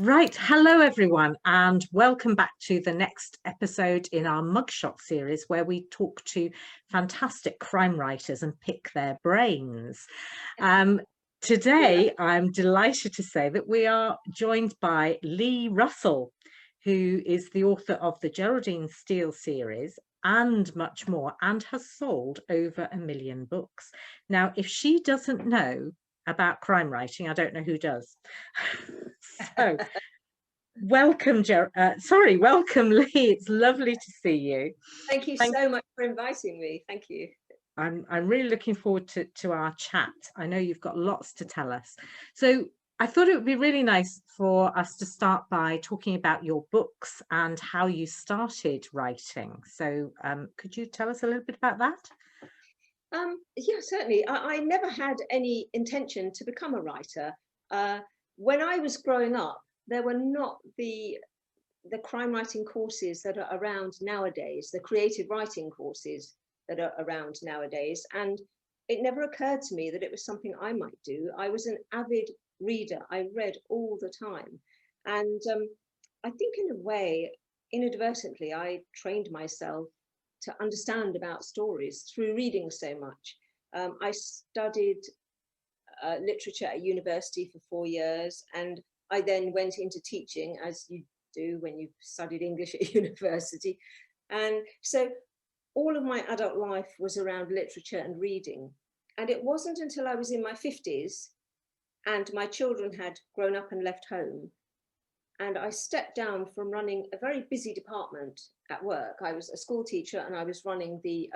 Right, hello everyone, and welcome back to the next episode in our mugshot series where we talk to fantastic crime writers and pick their brains. Today, I'm delighted to say that we are joined by Leigh Russell, who is the author of the Geraldine Steele series and much more, and has sold over 1 million books. Now, if she doesn't know about crime writing, I don't know who does. So, welcome, welcome, Leigh. It's lovely to see you. Thank you so much for inviting me. Thank you. I'm really looking forward to our chat. I know you've got lots to tell us. So I thought it would be really nice for us to start by talking about your books and how you started writing. So could you tell us a little bit about that? Yeah, certainly. I never had any intention to become a writer. When I was growing up, there were not the crime writing courses that are around nowadays, the creative writing courses that are around nowadays. And it never occurred to me that it was something I might do. I was an avid reader. I read all the time. And I think in a way, inadvertently, I trained myself to understand about stories through reading so much. I studied literature at university for 4 years, and I then went into teaching, as you do when you've studied English at university. And so all of my adult life was around literature and reading. And it wasn't until I was in my 50s and my children had grown up and left home, and I stepped down from running a very busy department at work. I was a school teacher and I was running the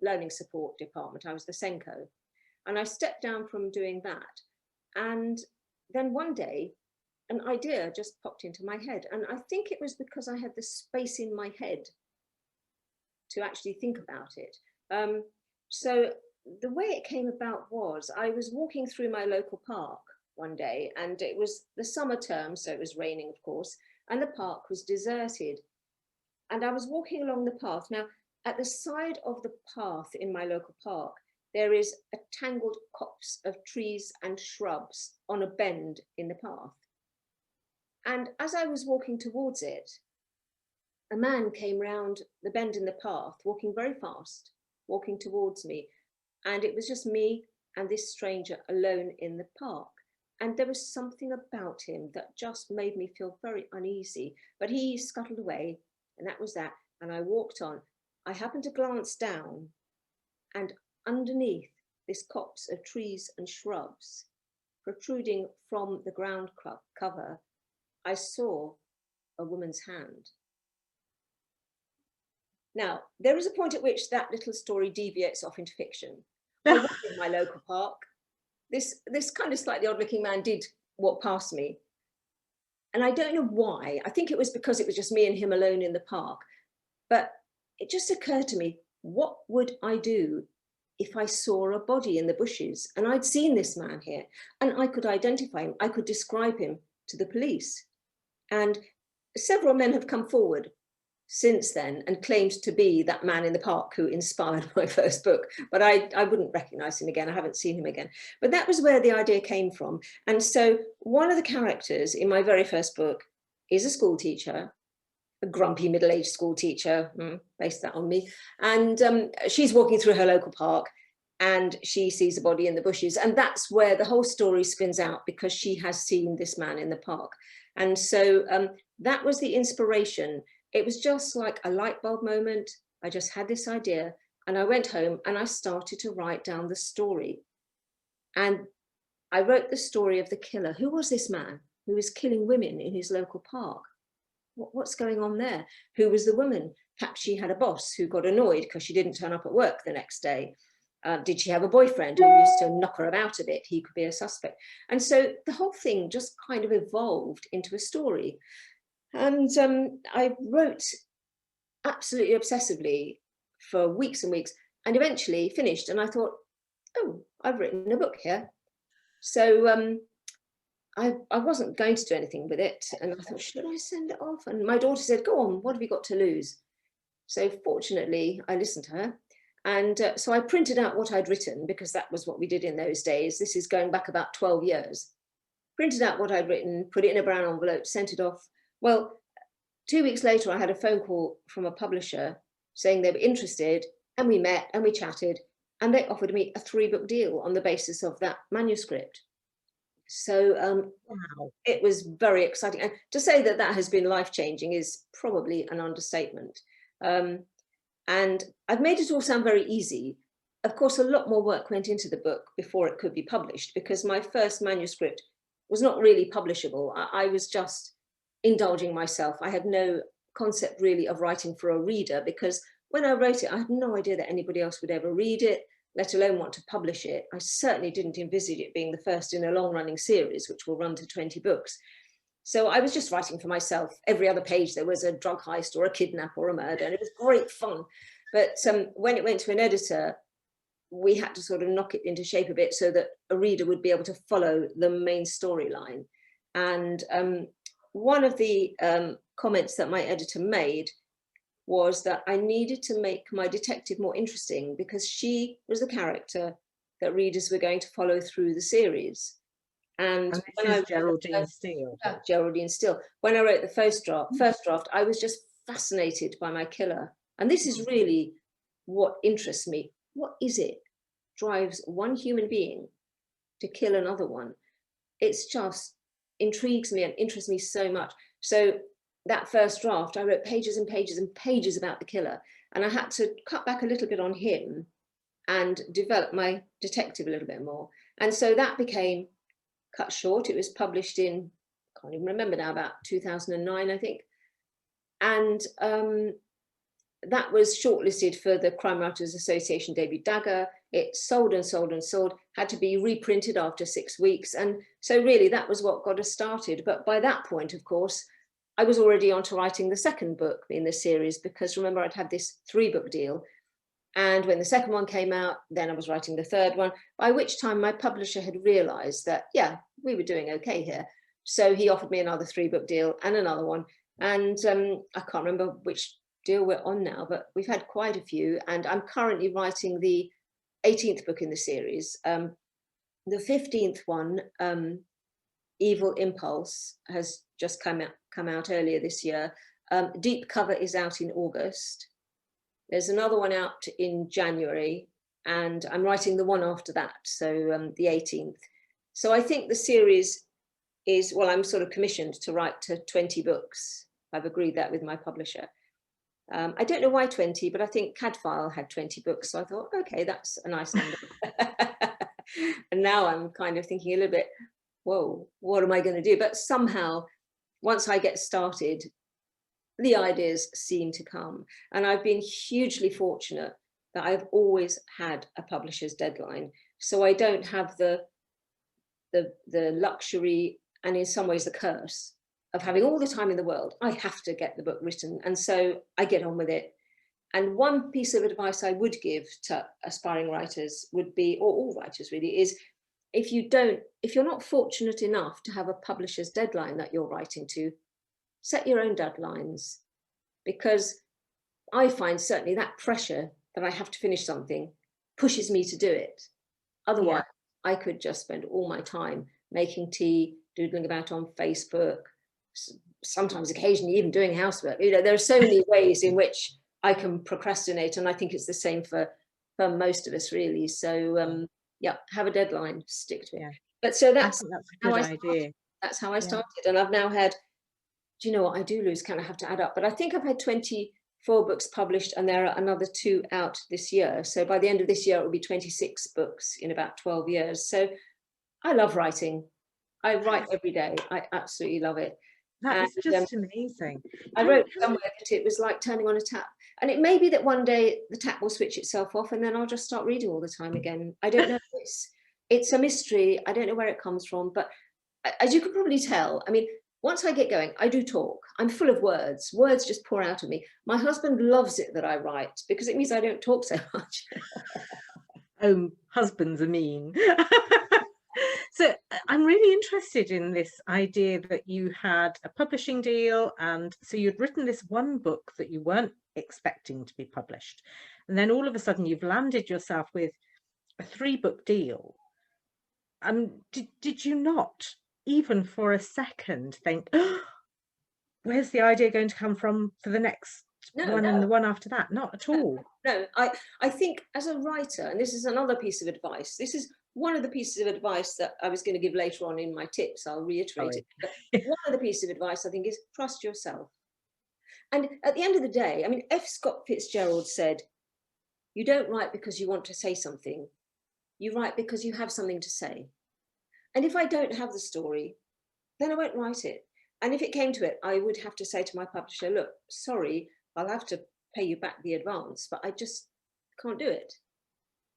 learning support department. I was the Senko. And I stepped down from doing that. And then one day, an idea just popped into my head. And I think it was because I had the space in my head to actually think about it. So the way it came about was I was walking through my local park one day, and it was the summer term, so it was raining, of course, and the park was deserted. And I was walking along the path. Now, at the side of the path in my local park, there is a tangled copse of trees and shrubs on a bend in the path. And as I was walking towards it, a man came round the bend in the path, walking very fast, walking towards me. And it was just me and this stranger alone in the park. And there was something about him that just made me feel very uneasy. But he scuttled away, and that was that. And I walked on. I happened to glance down, and underneath this copse of trees and shrubs, protruding from the ground cover, I saw a woman's hand. Now, there is a point at which that little story deviates off into fiction. I was in my local park. This kind of slightly odd-looking man did walk past me. And I don't know why. I think it was because it was just me and him alone in the park. But it just occurred to me, what would I do if I saw a body in the bushes? And I'd seen this man here, and I could identify him. I could describe him to the police. And several men have come forward since then and claimed to be that man in the park who inspired my first book, but I wouldn't recognize him again. I haven't seen him again. But that was where the idea came from. And so one of the characters in my very first book is a school teacher, a grumpy middle-aged school teacher, based that on me. And she's walking through her local park and she sees a body in the bushes. And that's where the whole story spins out, because she has seen this man in the park. And so that was the inspiration. It was just like a light bulb moment. I just had this idea, and I went home and I started to write down the story. And I wrote the story of the killer. Who was this man who was killing women in his local park? What's going on there? Who was the woman? Perhaps she had a boss who got annoyed because she didn't turn up at work the next day. Did she have a boyfriend who used to knock her about a bit? He could be a suspect. And so the whole thing just kind of evolved into a story. And I wrote absolutely obsessively for weeks and weeks, and eventually finished. And I thought, oh, I've written a book here. So I wasn't going to do anything with it. And I thought, should I send it off? And my daughter said, go on, what have you got to lose? So fortunately, I listened to her. And so I printed out what I'd written, because that was what we did in those days. This is going back about 12 years. printed out what I'd written, put it in a brown envelope, sent it off. Well, 2 weeks later, I had a phone call from a publisher saying they were interested, and we met and we chatted, and they offered me a 3-book deal on the basis of that manuscript. So Wow. it was very exciting. And to say that that has been life-changing is probably an understatement. And I've made it all sound very easy. Of course, a lot more work went into the book before it could be published, because my first manuscript was not really publishable. I was just indulging myself. I had no concept really of writing for a reader, because when I wrote it, I had no idea that anybody else would ever read it, let alone want to publish it. I certainly didn't envisage it being the first in a long-running series, which will run to 20 books. So I was just writing for myself. Every other page there was a drug heist or a kidnap or a murder, and it was great fun. But when it went to an editor, we had to sort of knock it into shape a bit so that a reader would be able to follow the main storyline. And one of the comments that my editor made was that I needed to make my detective more interesting, because she was the character that readers were going to follow through the series. And And when this I is Geraldine Steele. Geraldine Steele, when I wrote the first draft, I was just fascinated by my killer. And this is really what interests me. What is it drives one human being to kill another one? It's just intrigues me and interests me so much. So that first draft, I wrote pages and pages and pages about the killer, and I had to cut back a little bit on him and develop my detective a little bit more. And so that became cut short. It was published in, I can't even remember now, about 2009, I think. And that was shortlisted for the Crime Writers Association debut dagger. It sold and sold and sold, had to be reprinted after 6 weeks. And so really that was what got us started. But by that point, of course, I was already on to writing the second book in the series, because remember, I'd had this 3-book deal. And when the second one came out, then I was writing the third one, by which time my publisher had realized that, yeah, we were doing okay here. So he offered me another 3-book deal and another one. And I can't remember which deal we're on now, but we've had quite a few. And I'm currently writing the 18th book in the series. The 15th one, Evil Impulse, has just come out earlier this year. Deep Cover is out in August. There's another one out in January, and I'm writing the one after that, so the 18th. So I think the series is, well, I'm sort of commissioned to write to 20 books. I've agreed that with my publisher. I don't know why 20, but I think Cadfile had 20 books, so I thought, okay, that's a nice number. And now I'm kind of thinking a little bit, whoa, what am I going to do? But somehow, once I get started, the ideas seem to come. And I've been hugely fortunate that I've always had a publisher's deadline. So I don't have the luxury, and in some ways the curse, of having all the time in the world. I have to get the book written. And so I get on with it. And one piece of advice I would give to aspiring writers would be, or all writers really, is if you're not fortunate enough to have a publisher's deadline that you're writing to, set your own deadlines, because I find certainly that pressure that I have to finish something pushes me to do it. Otherwise, I could just spend all my time making tea, doodling about on Facebook, sometimes occasionally even doing housework. You know, there are so many ways in which I can procrastinate, and I think it's the same for most of us really. So yeah, have a deadline, stick to it. But so that's a good idea. That's how I started, and I've now had, do you know what, I do lose count, I have to add up, but I think I've had 24 books published, and there are another 2 out this year. So by the end of this year, it will be 26 books in about 12 years. So I love writing. I write every day. I absolutely love it. That is just amazing. I wrote somewhere that it was like turning on a tap. And it may be that one day the tap will switch itself off, and then I'll just start reading all the time again. I don't know. It's a mystery. I don't know where it comes from. But as you can probably tell, I mean, once I get going, I do talk. I'm full of words. Words just pour out of me. My husband loves it that I write, because it means I don't talk so much. Oh, husbands are mean. So I'm really interested in this idea that you had a publishing deal, and so you'd written this one book that you weren't expecting to be published, and then all of a sudden you've landed yourself with a 3-book deal. Did you not even for a second think, oh, where's the idea going to come from for the next No, one and the one after that? Not at all. no. I think as a writer, and this is another piece of advice, this is one of the pieces of advice that I was going to give later on in my tips. I'll reiterate Sorry. it. But one of the pieces of advice I think is trust yourself. And at the end of the day, I mean, F. Scott Fitzgerald said, you don't write because you want to say something. You write because you have something to say. And if I don't have the story, then I won't write it. And if it came to it, I would have to say to my publisher, look, sorry, I'll have to pay you back the advance, but I just can't do it.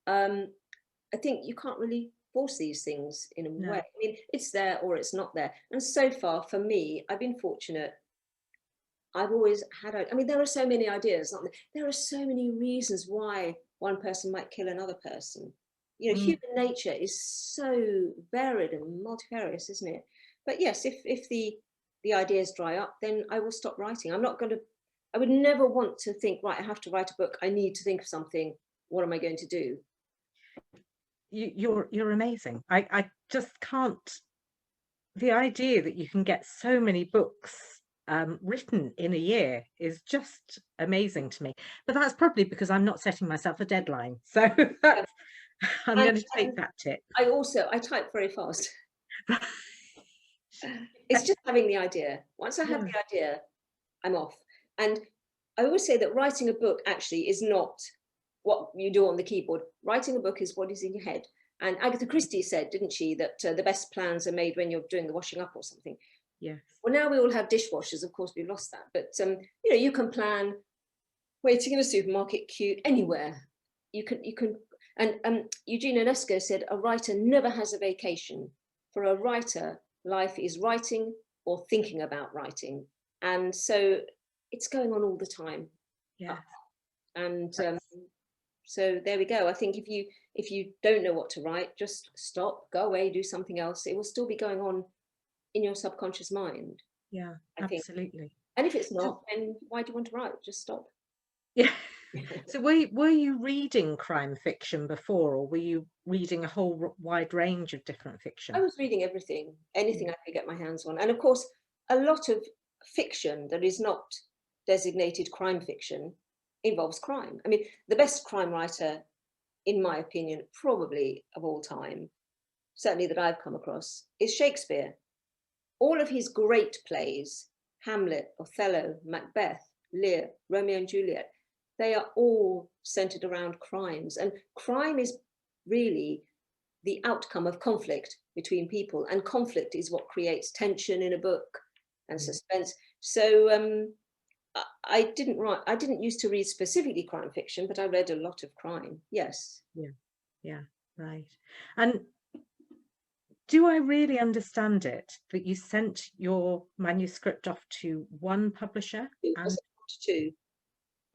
I think you can't really force these things in a way. I mean, it's there or it's not there. And so far, for me, I've been fortunate. I've always had, I mean, there are so many ideas, aren't there? There are so many reasons why one person might kill another person. You know, human nature is so varied and multifarious, isn't it? But yes, if the ideas dry up, then I will stop writing. I'm not going to, I would never want to think, right, I have to write a book. I need to think of something. What am I going to do? You're amazing. I just can't, the idea that you can get so many books written in a year is just amazing to me. But that's probably because I'm not setting myself a deadline. So that's, I'm going to take that tip. I type very fast. It's just having the idea. Once I have the idea, I'm off. And I always say that writing a book actually is not what you do on the keyboard. Writing a book is what is in your head. And Agatha Christie said, didn't she, that the best plans are made when you're doing the washing up or something. Yes. Well, now we all have dishwashers. Of course, we've lost that. But, you know, you can plan waiting in a supermarket queue anywhere. You can. And Eugene Ionesco said, a writer never has a vacation. For a writer, life is writing or thinking about writing. And so it's going on all the time. Yeah. And so there we go. I think if you don't know what to write, just stop, go away, do something else. It will still be going on in your subconscious mind. Yeah, I think. absolutely. And if it's not, then why do you want to write? Just stop. Yeah. So were you reading crime fiction before, or were you reading a whole wide range of different fiction? I was reading everything, anything I could get my hands on. And of course, a lot of fiction that is not designated crime fiction involves crime. I mean, the best crime writer, in my opinion, probably of all time, certainly that I've come across, is Shakespeare. All of his great plays, Hamlet, Othello, Macbeth, Lear, Romeo and Juliet, they are all centered around crimes. And crime is really the outcome of conflict between people. And conflict is what creates tension in a book and suspense. So I didn't used to read specifically crime fiction, but I read a lot of crime. Yes. Yeah, right. And do I really understand it that you sent your manuscript off to one publisher? And two.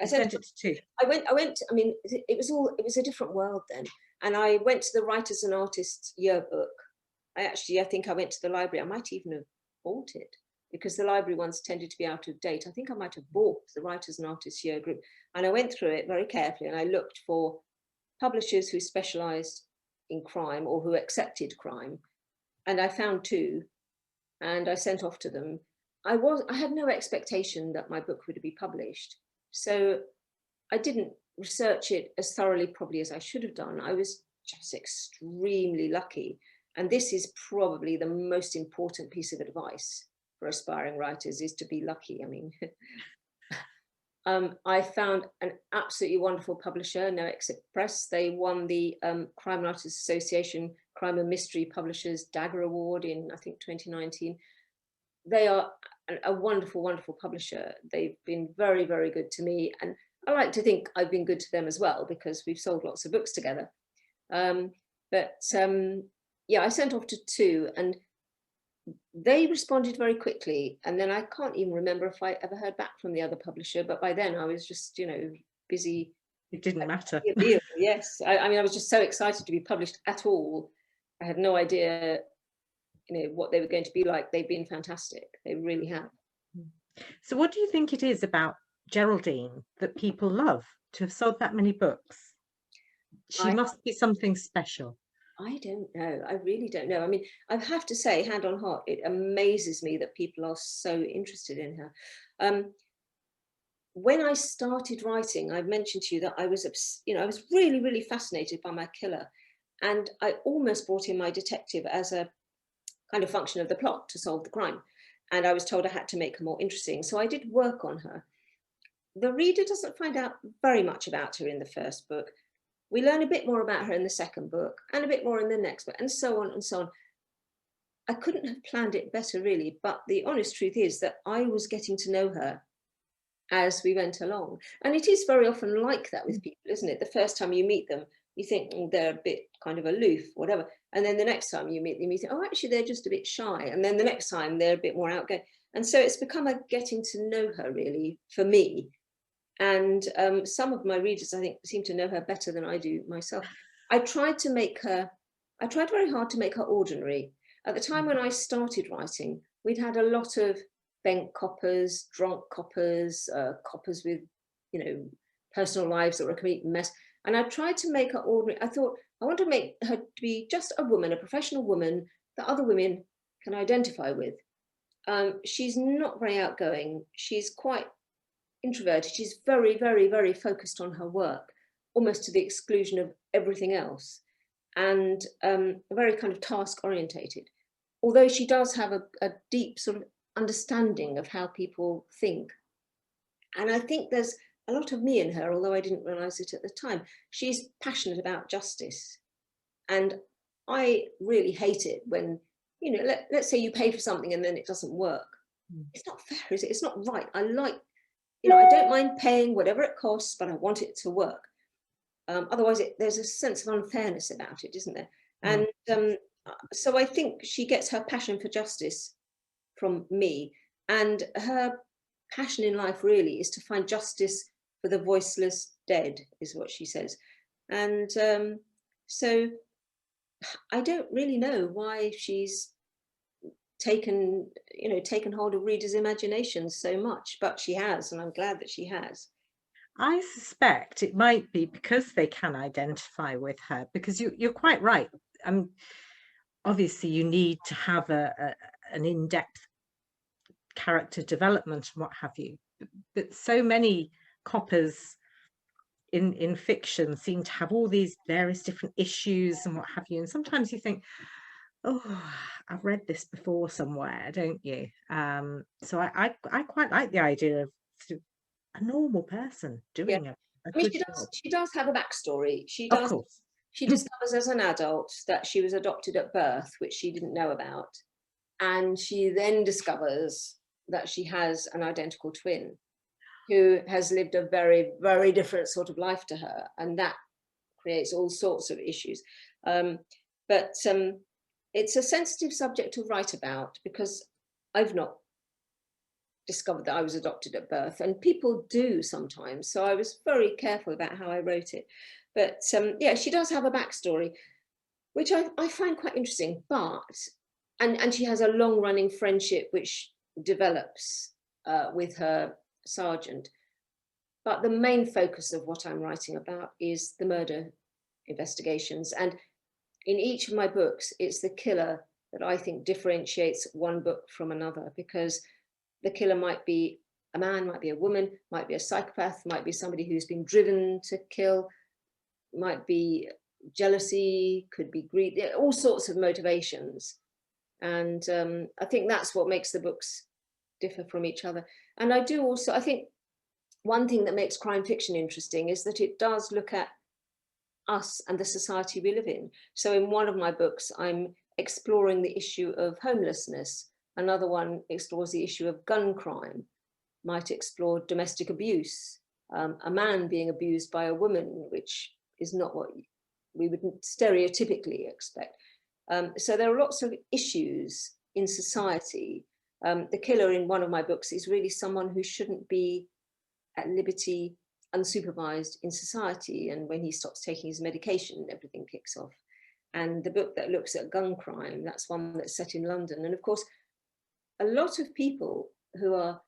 I sent it to two. I went, I mean, it was a different world then. And I went to the Writers and Artists yearbook. I think I went to the library. I might even have bought it because the library ones tended to be out of date. I think I might have bought the Writers and Artists year group. And I went through it very carefully and I looked for publishers who specialized in crime or who accepted crime. And I found two and I sent off to them. I had no expectation that my book would be published. So I didn't research it as thoroughly probably as I should have done. I was just extremely lucky. And this is probably the most important piece of advice for aspiring writers, is to be lucky. I mean, I found an absolutely wonderful publisher, No Exit Press. They won the Crime Writers Association Crime and Mystery Publishers Dagger Award in, I think, 2019. They are a wonderful, wonderful publisher. They've been very, very good to me. And I like to think I've been good to them as well, because we've sold lots of books together. Yeah, I sent off to two and they responded very quickly. And then I can't even remember if I ever heard back from the other publisher, but by then I was just, you know, busy. It didn't matter. Yes. I mean, I was just so excited to be published at all. I had no idea, you know, what they were going to be like. They've been fantastic. They really have. So what do you think it is about Geraldine that people love to have sold that many books? She must be something special. I don't know. I really don't know. I mean, I have to say, hand on heart, it amazes me that people are so interested in her. Um, when I started writing, I mentioned to you that I was, I was really, really fascinated by my killer, and I almost brought in my detective as a kind of function of the plot to solve the crime. And I was told I had to make her more interesting, so I did work on her. The reader doesn't find out very much about her in the first book. We learn a bit more about her in the second book, and a bit more in the next book, and so on and so on. I couldn't have planned it better, really. But the honest truth is that I was getting to know her as we went along. And it is very often like that with people, isn't it? The first time you meet them, you think, oh, they're a bit kind of aloof, whatever. And then the next time you meet them, you think, oh, actually, they're just a bit shy. And then the next time they're a bit more outgoing. And so it's become a getting to know her, really, for me. And some of my readers, I think, seem to know her better than I do myself. I tried very hard to make her ordinary. At the time when I started writing, we'd had a lot of bent coppers, drunk coppers, coppers with, personal lives that were a complete mess. And I tried to make her ordinary. I thought, I want to make her to be just a woman, a professional woman that other women can identify with. She's not very outgoing. She's quite introverted. She's very, very, very focused on her work, almost to the exclusion of everything else, and very kind of task orientated. Although she does have a deep sort of understanding of how people think. And I think there's a lot of me in her, although I didn't realize it at the time. She's passionate about justice. And I really hate it when, let's say you pay for something and then it doesn't work. It's not fair, is it? It's not right. I don't mind paying whatever it costs, but I want it to work. Otherwise, there's a sense of unfairness about it, isn't there? And so I think she gets her passion for justice from me. And her passion in life really is to find justice for the voiceless dead, is what she says. And so I don't really know why she's taken hold of readers' imaginations so much, but she has, and I'm glad that she has. I suspect it might be because they can identify with her, because you're quite right. Obviously you need to have an in-depth character development and what have you. But so many coppers in fiction seem to have all these various different issues and what have you. And sometimes you think, oh, I've read this before somewhere, don't you? So I quite like the idea of sort of a normal person Yeah, doing a I mean, good job. she does have a backstory. Of course. She discovers as an adult that she was adopted at birth, which she didn't know about. And she then discovers that she has an identical twin who has lived a very, very different sort of life to her. And that creates all sorts of issues. But it's a sensitive subject to write about because I've not discovered that I was adopted at birth, and people do sometimes. So I was very careful about how I wrote it. But yeah, she does have a backstory, which I find quite interesting. But and she has a long-running friendship which develops with her sergeant. But the main focus of what I'm writing about is the murder investigations. And in each of my books, it's the killer that I think differentiates one book from another, because the killer might be a man, might be a woman, might be a psychopath, might be somebody who's been driven to kill, might be jealousy, could be greed, all sorts of motivations. And I think that's what makes the books differ from each other. And I think one thing that makes crime fiction interesting is that it does look at us and the society we live in. So in one of my books, I'm exploring the issue of homelessness. Another one explores the issue of gun crime, might explore domestic abuse, a man being abused by a woman, which is not what we would stereotypically expect. So there are lots of issues in society. The killer in one of my books is really someone who shouldn't be at liberty unsupervised in society, and when he stops taking his medication, everything kicks off. And the book that looks at gun crime, that's one that's set in London. And of course, a lot of people who are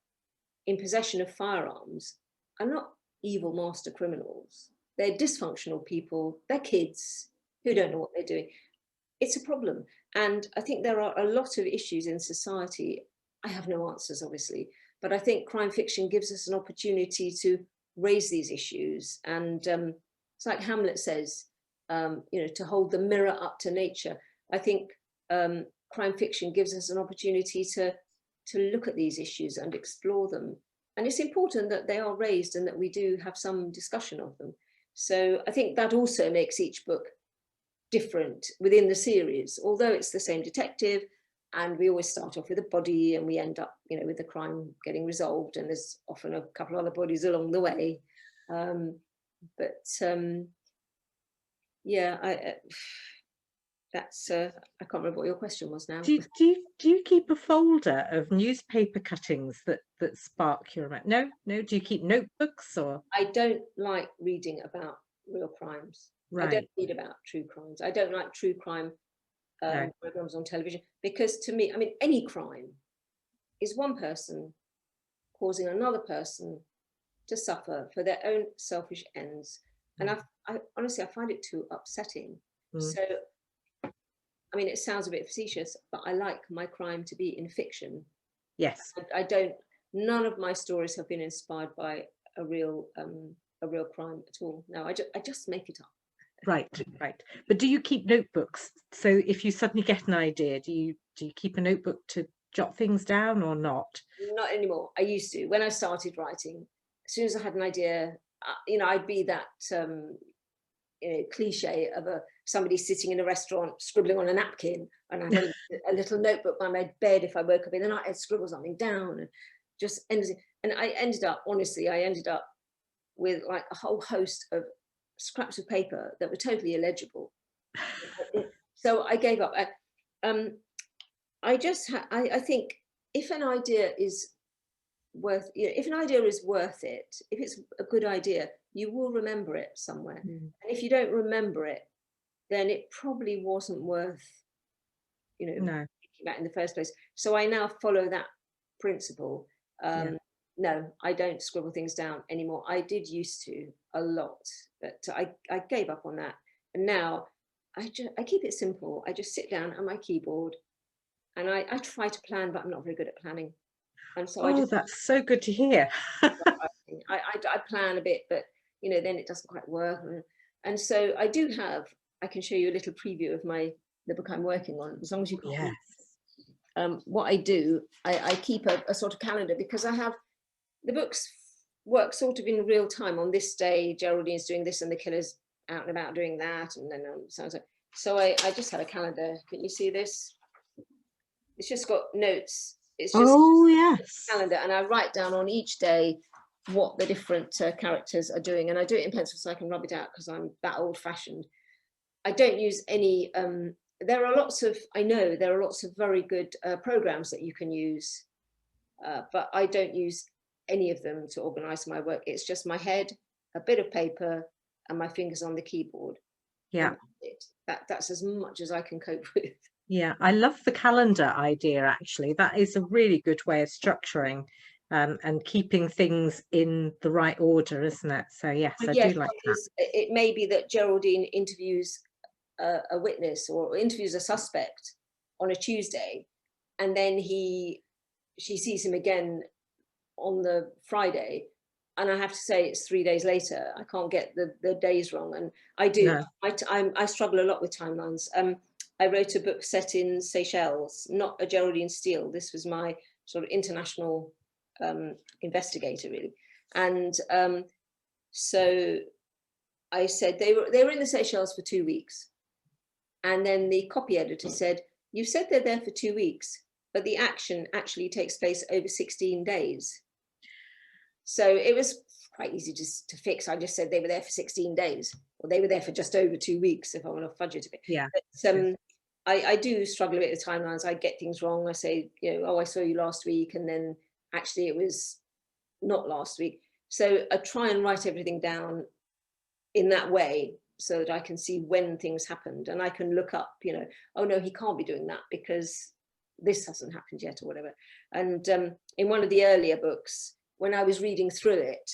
in possession of firearms are not evil master criminals. They're dysfunctional people, they're kids who don't know what they're doing. it's a problem. And I think there are a lot of issues in society. I have no answers, obviously, but I think crime fiction gives us an opportunity to raise these issues. And it's like Hamlet says, to hold the mirror up to nature. I think crime fiction gives us an opportunity to look at these issues and explore them. And it's important that they are raised and that we do have some discussion of them. So I think that also makes each book different within the series, although it's the same detective, and we always start off with a body and we end up, with the crime getting resolved, and there's often a couple of other bodies along the way. That's I can't remember what your question was now. Do you keep a folder of newspaper cuttings that spark your no? Do you keep notebooks or? I don't like reading about real crimes. Right. I don't read about true crimes. I don't like true crime No. programs on television, because to me, any crime is one person causing another person to suffer for their own selfish ends. And I honestly, I find it too upsetting. So, it sounds a bit facetious, but I like my crime to be in fiction. Yes. None of my stories have been inspired by a real crime at all. No, I just make it up. Right. But do you keep notebooks? So if you suddenly get an idea, do you keep a notebook to jot things down or not? Not anymore. I used to. When I started writing, as soon as I had an idea, I'd be that cliche of somebody sitting in a restaurant scribbling on a napkin, and I had a little notebook by my bed. If I woke up in the night, I'd scribble something down, and just ended. And I ended up with like a whole host of scraps of paper that were totally illegible. So I gave up. I think if an idea is worth it, if it's a good idea, you will remember it somewhere. And if you don't remember it, then it probably wasn't worth thinking about in the first place. So I now follow that principle. No, I don't scribble things down anymore. I did used to a lot, but I gave up on that. And now I keep it simple. I just sit down at my keyboard and I try to plan, but I'm not very good at planning. And so that's so good to hear. I plan a bit, but then it doesn't quite work. And so I can show you a little preview of the book I'm working on, as long as you can. Yes. What I do, I keep a sort of calendar, because I have the books work sort of in real time. On this day, Geraldine's doing this and the killer's out and about doing that, and then so I just have a calendar. Can you see this? It's just got notes. It's just yes, calendar, and I write down on each day what the different characters are doing, and I do it in pencil so I can rub it out, because I'm that old-fashioned. I don't use any. There are lots of very good programs that you can use, but I don't use any of them to organize my work. It's just my head, a bit of paper, and my fingers on the keyboard. Yeah. That's as much as I can cope with. Yeah, I love the calendar idea, actually. That is a really good way of structuring and keeping things in the right order, isn't it? So yes, I do like that. It may be that Geraldine interviews a witness or interviews a suspect on a Tuesday, and then she sees him again on the Friday, and I have to say it's 3 days later. I can't get the days wrong, and I do. No. I struggle a lot with timelines. I wrote a book set in Seychelles, not a Geraldine Steele. This was my sort of international investigator, really. And so I said they were in the Seychelles for 2 weeks. And then the copy editor said, "You said they're there for 2 weeks, but the action actually takes place over 16 days. So it was quite easy to fix. I just said they were there for 16 days, or they were there for just over 2 weeks, if I want to fudge it a bit. Yeah. But I do struggle a bit with timelines. I get things wrong. I say, I saw you last week, and then actually it was not last week. So I try and write everything down in that way, so that I can see when things happened, and I can look up, oh no, he can't be doing that because this hasn't happened yet, or whatever. And in one of the earlier books, when I was reading through it,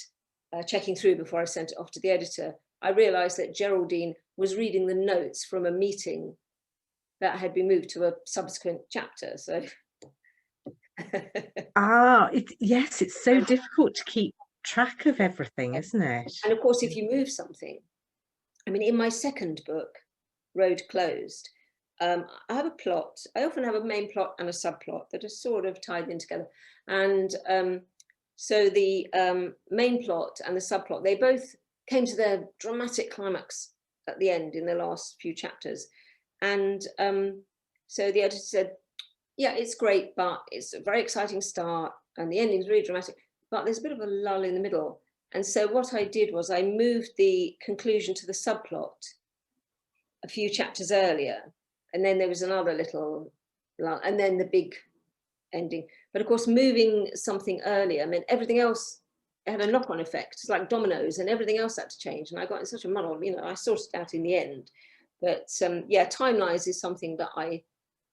checking through before I sent it off to the editor, I realized that Geraldine was reading the notes from a meeting that had been moved to a subsequent chapter. So Yes, it's so difficult to keep track of everything, isn't it? and of course, if you move something, I mean, in my second book, Road Closed, I have a plot. I often have a main plot and a subplot that are sort of tied in together. And so the main plot and the subplot, they both came to their dramatic climax at the end in the last few chapters. And so the editor said, yeah, it's great, but it's a very exciting start and the ending's really dramatic, but there's a bit of a lull in the middle. And so what I did was I moved the conclusion to the subplot a few chapters earlier, and then there was another little lull, and then the big ending. But of course, moving something earlier meant everything else had a knock-on effect. It's like dominoes, and everything else had to change. And I got in such a muddle. You know, I sorted it out in the end. But yeah, timelines is something that I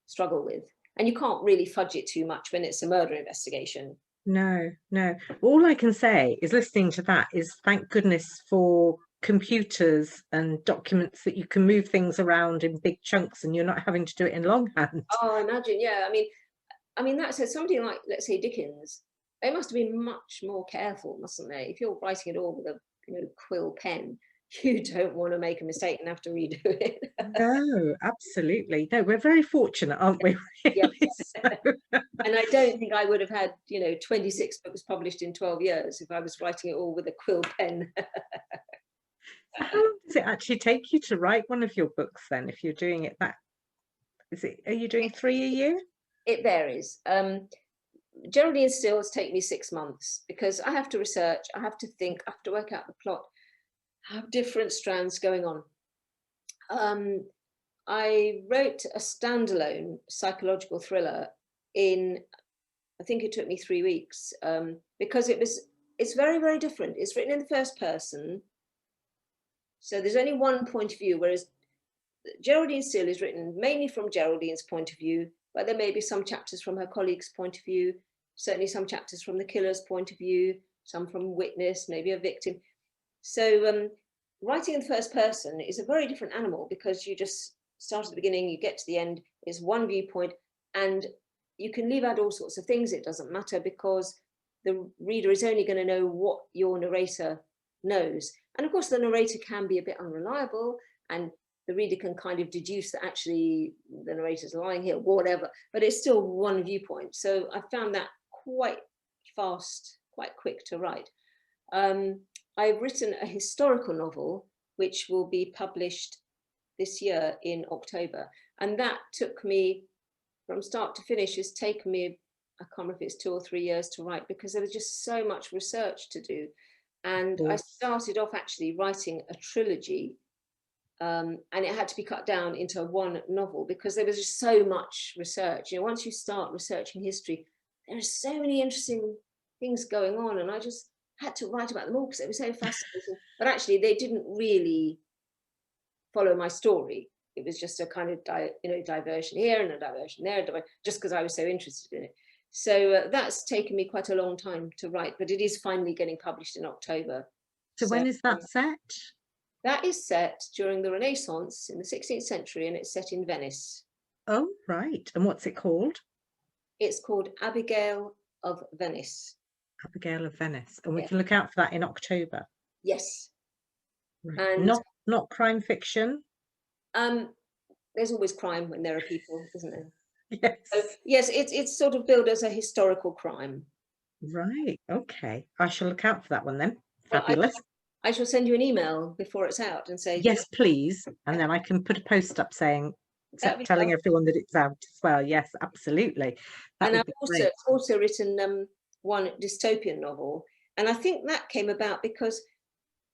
struggle with, and you can't really fudge it too much when it's a murder investigation. No, no. All I can say is listening to that is thank goodness for computers and documents that you can move things around in big chunks and you're not having to do it in longhand. Oh, I imagine, yeah. I mean that said, somebody like, let's say, Dickens, they must have been much more careful, mustn't they? If you're writing it all with a quill pen, you don't want to make a mistake and have to redo it. No, absolutely. No, we're very fortunate, aren't we? Yeah. Really? So, And I don't think I would have had 26 books published in 12 years if I was writing it all with a quill pen. how long does it actually take you to write one of your books then, if you're doing it that? Are you doing 3 a year? It varies. Geraldine Steele has taken me 6 months because I have to research, I have to think, I have to work out the plot, I have different strands going on. I wrote a standalone psychological thriller in, I think it took me 3 weeks, because it's very, very different. It's written in the first person. So there's only one point of view, whereas Geraldine Steele is written mainly from Geraldine's point of view, but there may be some chapters from her colleague's point of view, certainly some chapters from the killer's point of view, some from witness, maybe a victim. So writing in the first person is a very different animal because you just start at the beginning, you get to the end, it's one viewpoint, and you can leave out all sorts of things. It doesn't matter because the reader is only going to know what your narrator knows. And of course, the narrator can be a bit unreliable, and the reader can kind of deduce that actually the narrator's lying here, whatever, but it's still one viewpoint. So I found that quite fast, quite quick to write. I've written a historical novel, which will be published this year in October. And that took me from start to finish, has taken me, I can't remember if it's 2 or 3 years to write because there was just so much research to do. And I started off actually writing a trilogy, and it had to be cut down into one novel because there was just so much research. Once you start researching history, there are so many interesting things going on, and I just had to write about them all because they were so fascinating. But actually, they didn't really follow my story. It was just a kind of diversion here and a diversion there, just because I was so interested in it. So that's taken me quite a long time to write, but it is finally getting published in October. So when is that set? That is set during the Renaissance in the 16th century, and it's set in Venice. Oh, right. And what's it called? It's called Abigail of Venice. Abigail of Venice. And we can look out for that in October. Yes. Right. And not crime fiction? There's always crime when there are people, isn't there? Yes. So, yes, it's sort of billed as a historical crime. Right. Okay. I shall look out for that one then. Fabulous. Well, I shall send you an email before it's out and say yes, please. And then I can put a post up saying, telling everyone that it's out as well. Yes, absolutely. And I've also written one dystopian novel, and I think that came about because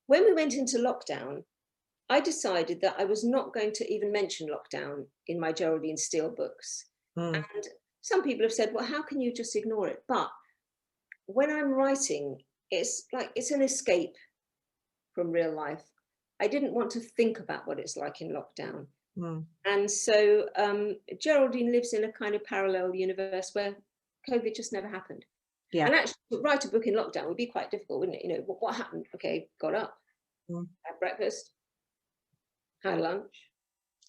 when we went into lockdown, I decided that I was not going to even mention lockdown in my Geraldine Steele books. And some people have said, well, how can you just ignore it? But when I'm writing, it's like it's an escape from real life. I didn't want to think about what it's like in lockdown. And so Geraldine lives in a kind of parallel universe where COVID just never happened. Yeah. And actually, to write a book in lockdown would be quite difficult, wouldn't it? What happened? Okay, got up, had breakfast, had lunch,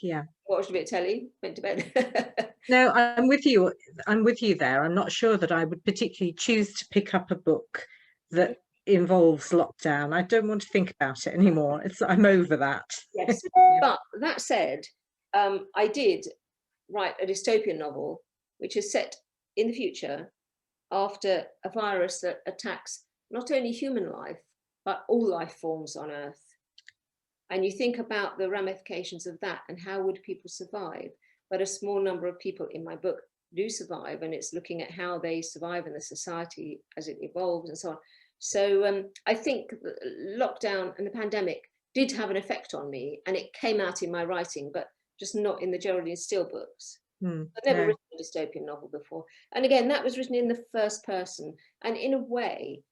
Yeah. watched a bit of telly, went to bed. No, I'm with you. I'm with you there. I'm not sure that I would particularly choose to pick up a book that involves lockdown. I don't want to think about it anymore. I'm over that. Yes, but that said, I did write a dystopian novel, which is set in the future after a virus that attacks not only human life, but all life forms on Earth. And you think about the ramifications of that and how would people survive? But a small number of people in my book do survive, and it's looking at how they survive in the society as it evolves and so on. So I think lockdown and the pandemic did have an effect on me, and it came out in my writing, but just not in the Geraldine Steele books. I've never No. written a dystopian novel before. And again, that was written in the first person. And in a way,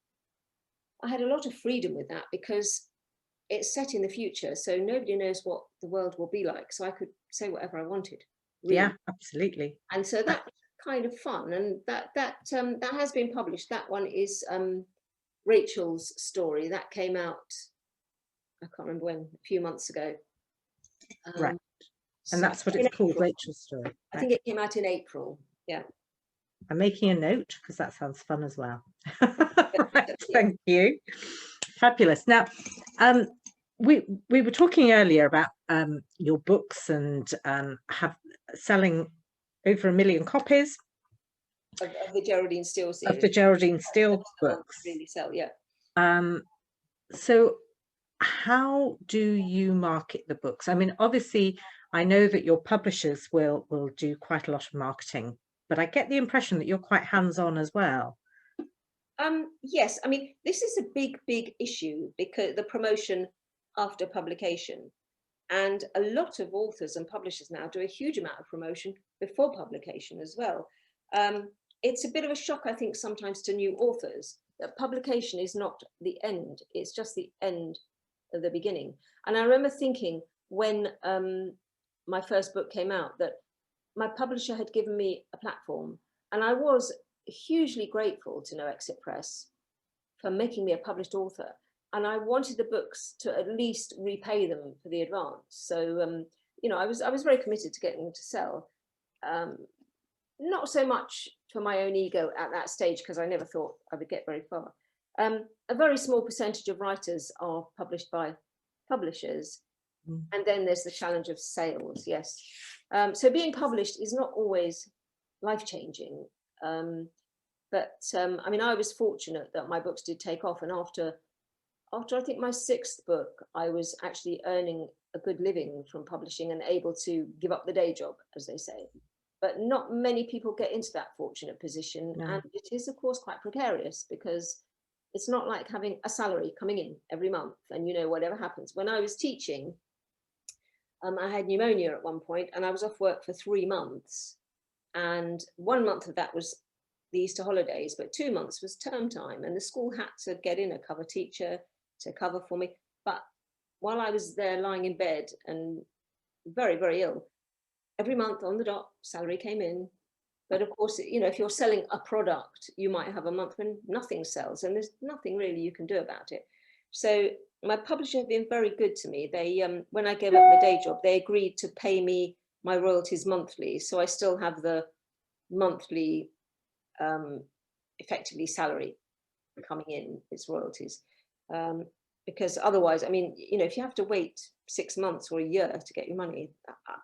I had a lot of freedom with that because it's set in the future. So nobody knows what the world will be like. So I could say whatever I wanted, really. Yeah, absolutely. And so that was kind of fun. And that has been published. That one is Rachel's story. That came out, I can't remember when, a few months ago. Right. And so that's what in it's called, April. Rachel's story. I think it came out in April. Yeah. I'm making a note because that sounds fun as well. Right, thank you. Fabulous. Now, we were talking earlier about your books and have selling over 1 million copies Of the Geraldine Steele series. of the Geraldine Steele books. Really sell, yeah. So how do you market the books? I mean, obviously, I know that your publishers will do quite a lot of marketing, but I get the impression that you're quite hands-on as well. Yes, I mean, this is a big issue because the promotion after publication, and a lot of authors and publishers now do a huge amount of promotion before publication as well. It's a bit of a shock, I think, sometimes to new authors that publication is not the end, it's just the end of the beginning. And I remember thinking when my first book came out that my publisher had given me a platform, and I was hugely grateful to No Exit Press for making me a published author. And I wanted the books to at least repay them for the advance. So, you know, I was very committed to getting them to sell. Not so much for my own ego at that stage, because I never thought I would get very far. A very small percentage of writers are published by publishers. And then there's the challenge of sales, yes. So being published is not always life-changing. But I mean, I was fortunate that my books did take off. And after I think my 6th book, I was actually earning a good living from publishing and able to give up the day job, as they say. But not many people get into that fortunate position. No. And it is, of course, quite precarious because it's not like having a salary coming in every month and, you know, whatever happens. When I was teaching, I had pneumonia at one point and I was off work for 3 months. And 1 month of that was the Easter holidays, but 2 months was term time. And the school had to get in a cover teacher to cover for me. But while I was there lying in bed and very, very ill, every month on the dot, salary came in. But of course, you know, if you're selling a product, you might have a month when nothing sells and there's nothing really you can do about it. So my publisher have been very good to me. They, when I gave up the day job, they agreed to pay me my royalties monthly. So I still have the monthly, effectively salary coming in, it's royalties. Because otherwise, I mean, you know, if you have to wait 6 months or a year to get your money,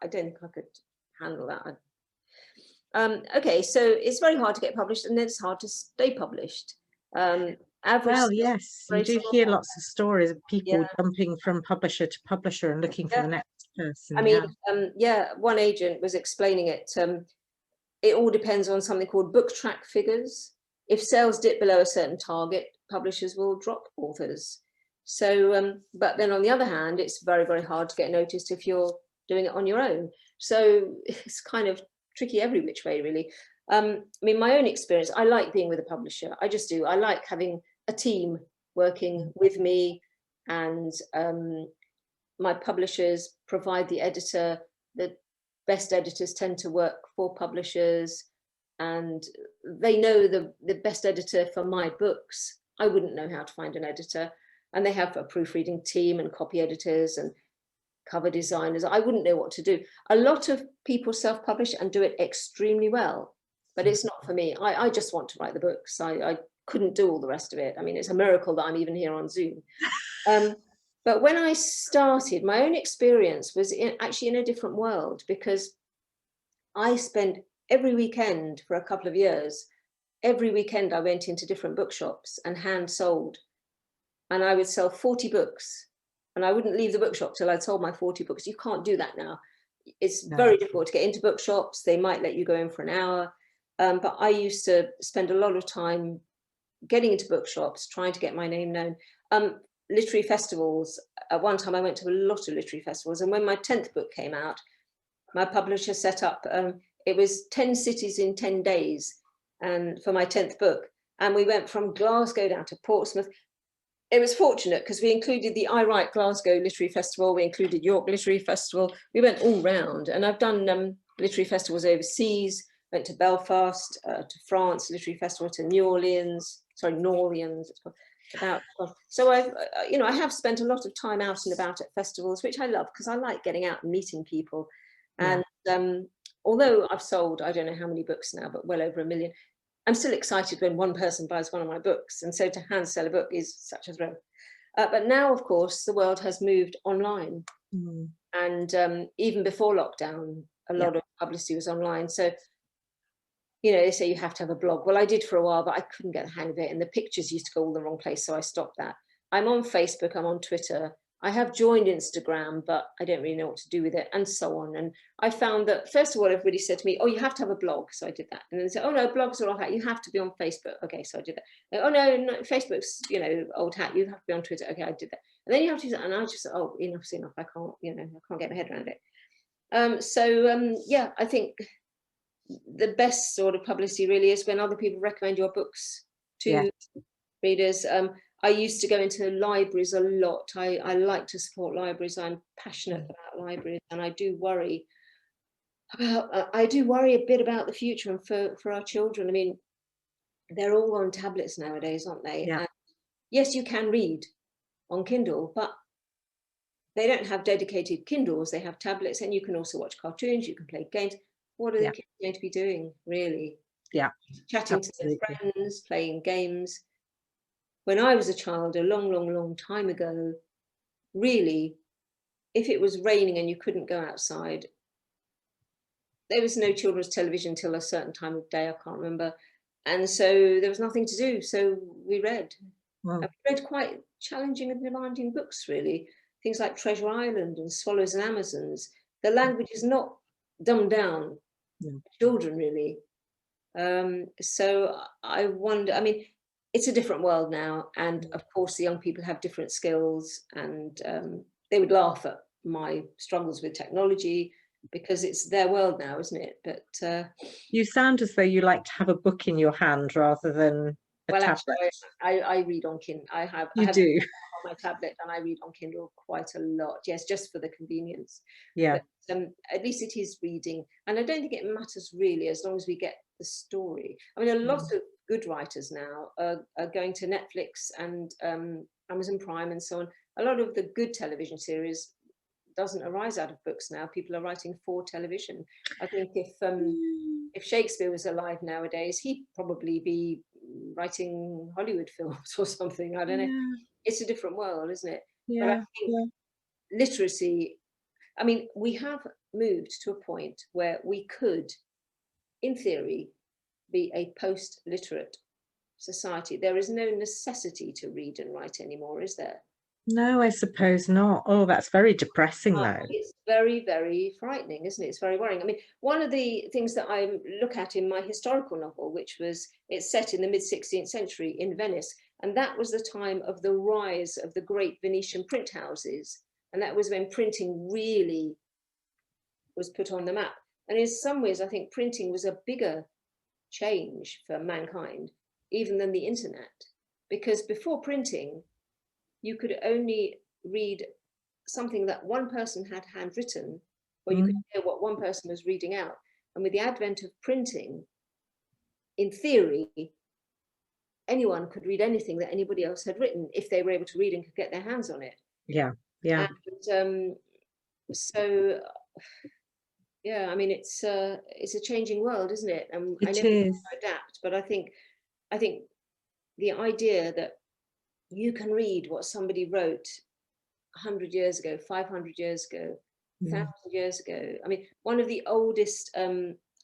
I don't think I could handle that. Okay, so it's very hard to get published, and then it's hard to stay published. Well, yes, you do hear lots of stories of people jumping from publisher to publisher and looking for the next person. I mean, one agent was explaining it. It all depends on something called book track figures. If sales dip below a certain target, publishers will drop authors. So, but then on the other hand, it's very, very hard to get noticed if you're doing it on your own. So it's kind of tricky every which way, really. I mean, my own experience, I like being with a publisher. I just do. I like having a team working with me, and my publishers provide the editor. The best editors tend to work for publishers, and they know the best editor for my books. I wouldn't know how to find an editor. And they have a proofreading team and copy editors and cover designers. I wouldn't know what to do. A lot of people self-publish and do it extremely well, but it's not for me. I just want to write the books. I couldn't do all the rest of it. I mean, it's a miracle that I'm even here on Zoom. But when I started, my own experience was actually in a different world, because I spent every weekend for a couple of years, every weekend I went into different bookshops and hand sold. And I would sell 40 books. And I wouldn't leave the bookshop till I'd sold my 40 books. You can't do that now. It's very difficult to get into bookshops. They might let you go in for an hour. But I used to spend a lot of time getting into bookshops, trying to get my name known. Literary festivals. At one time I went to a lot of literary festivals. And when my 10th book came out, my publisher set up, it was 10 cities in 10 days and for my 10th book. And we went from Glasgow down to Portsmouth. It was fortunate because we included the I Write Glasgow Literary Festival, we included York Literary Festival, we went all round. And I've done literary festivals overseas, went to Belfast, to France, literary festival, to New Orleans, it's called, so I've, I have spent a lot of time out and about at festivals, which I love because I like getting out and meeting people. And although I've sold, I don't know how many books now, but well over 1 million, I'm still excited when one person buys one of my books. And so to hand sell a book is such a thrill. But now, of course, the world has moved online. And even before lockdown, a lot of publicity was online. So, they say you have to have a blog. Well, I did for a while, but I couldn't get the hang of it. And the pictures used to go all the wrong place. So I stopped that. I'm on Facebook, I'm on Twitter. I have joined Instagram, but I don't really know what to do with it, and so on. And I found that, first of all, everybody said to me, oh, you have to have a blog. So I did that. And then they said, oh, no, blogs are old hat. You have to be on Facebook. Okay, so I did that. Oh, no, Facebook's, old hat. You have to be on Twitter. Okay, I did that. And then you have to do that. And I just said, oh, enough's enough. I can't, I can't get my head around it. Yeah, I think the best sort of publicity really is when other people recommend your books to readers. I used to go into libraries a lot. I like to support libraries. I'm passionate about libraries, and I do worry a bit about the future and for our children. I mean, they're all on tablets nowadays, aren't they? Yeah. And yes, you can read on Kindle, but they don't have dedicated Kindles. They have tablets, and you can also watch cartoons. You can play games. What are the kids going to be doing, really? Yeah, chatting to their friends, playing games. When I was a child, a long, long, long time ago, really, if it was raining and you couldn't go outside, there was no children's television till a certain time of day, I can't remember. And so there was nothing to do. So we read. Wow. And we read quite challenging and demanding books, really. Things like Treasure Island and Swallows and Amazons. The language is not dumbed down for children, really. So I wonder, I mean, it's a different world now. And of course, the young people have different skills, and they would laugh at my struggles with technology because it's their world now, isn't it? But you sound as though you like to have a book in your hand rather than a tablet. Actually, I read on Kindle. I have do on my tablet, and I read on Kindle quite a lot. Yes, just for the convenience. Yeah. But, at least it is reading, and I don't think it matters really as long as we get the story. I mean, a lot of good writers now are going to Netflix and Amazon Prime and so on. A lot of the good television series doesn't arise out of books now. People are writing for television. I think if Shakespeare was alive nowadays, he'd probably be writing Hollywood films or something. I don't know. It's a different world, isn't it? But I think literacy, I mean, we have moved to a point where we could, in theory, be a post-literate society. There is no necessity to read and write anymore, is there? No, I suppose not. Oh, that's very depressing, though. It's very, very frightening, isn't it? It's very worrying. I mean, one of the things that I look at in my historical novel, it's set in the mid-16th century in Venice, and that was the time of the rise of the great Venetian print houses, and that was when printing really was put on the map. And in some ways, I think printing was a bigger change for mankind, even than the internet, because before printing, you could only read something that one person had handwritten, or you could hear what one person was reading out. And with the advent of printing, in theory, anyone could read anything that anybody else had written if they were able to read and could get their hands on it. Yeah. And So yeah, I mean, it's a changing world, isn't it? And I It know we is. have to adapt, but I think the idea that you can read what somebody wrote 100 years ago, 500 years ago, Mm. 1,000 years ago. I mean, one of the oldest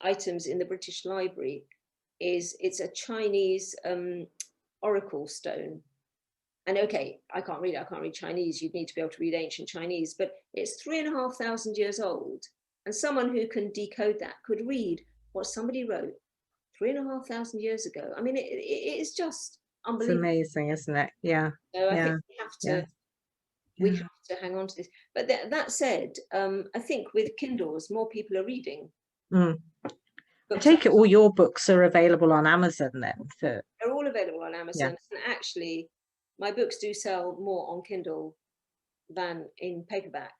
items in the British Library it's a Chinese oracle stone. And okay, I can't read it. I can't read Chinese. You'd need to be able to read ancient Chinese, but it's 3,500 years old. And someone who can decode that could read what somebody wrote 3,500 years ago. I mean, it is just It's unbelievable. amazing, isn't it? Yeah. So I Yeah. think Yeah. we Yeah. have to hang on to this. But that said, I think with Kindles, more people are reading Mm. I books. take it all your books are available on Amazon then. So, They're all available on yeah. Amazon. And actually, my books do sell more on Kindle than in paperback.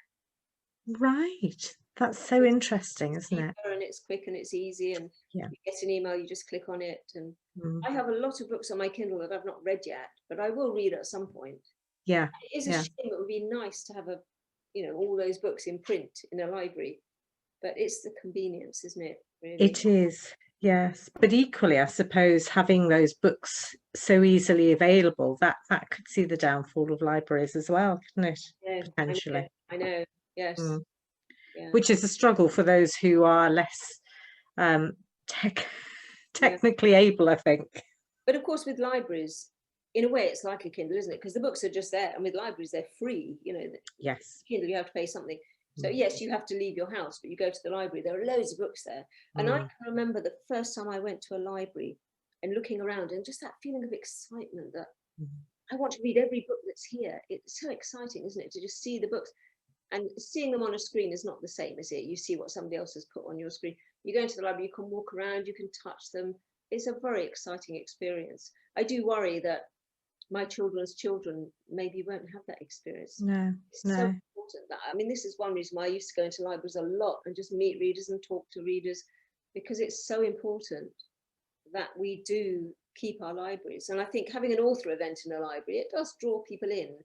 Right. That's so interesting, isn't it? And it's quick and it's easy, and Yeah. you get an email, you just click on it. And Mm. I have a lot of books on my Kindle that I've not read yet, but I will read at some point. Yeah. It is a Yeah. shame. It would be nice to have all those books in print in a library, but it's the convenience, isn't it? Really. It is. Yes. But equally, I suppose having those books so easily available, that could see the downfall of libraries as well, couldn't it? Yeah, Potentially. I know. Yes. Mm. Yeah. Which is a struggle for those who are less um, technically able, I think. But of course, with libraries, in a way, it's like a Kindle, isn't it? Because the books are just there, and with libraries, they're free. Yes. Kindle, you have to pay something. So Mm. yes, you have to leave your house, but you go to the library. There are loads of books there, and I Mm. can remember the first time I went to a library and looking around, and just that feeling of excitement that Mm. I want to read every book that's here. It's so exciting, isn't it, to just see the books. And seeing them on a screen is not the same, is it? You see what somebody else has put on your screen. You go into the library, you can walk around, you can touch them. It's a very exciting experience. I do worry that my children's children maybe won't have that experience. No, It's so no. important. I mean, this is one reason why I used to go into libraries a lot and just meet readers and talk to readers, because it's so important that we do keep our libraries. And I think having an author event in a library, it does draw people in.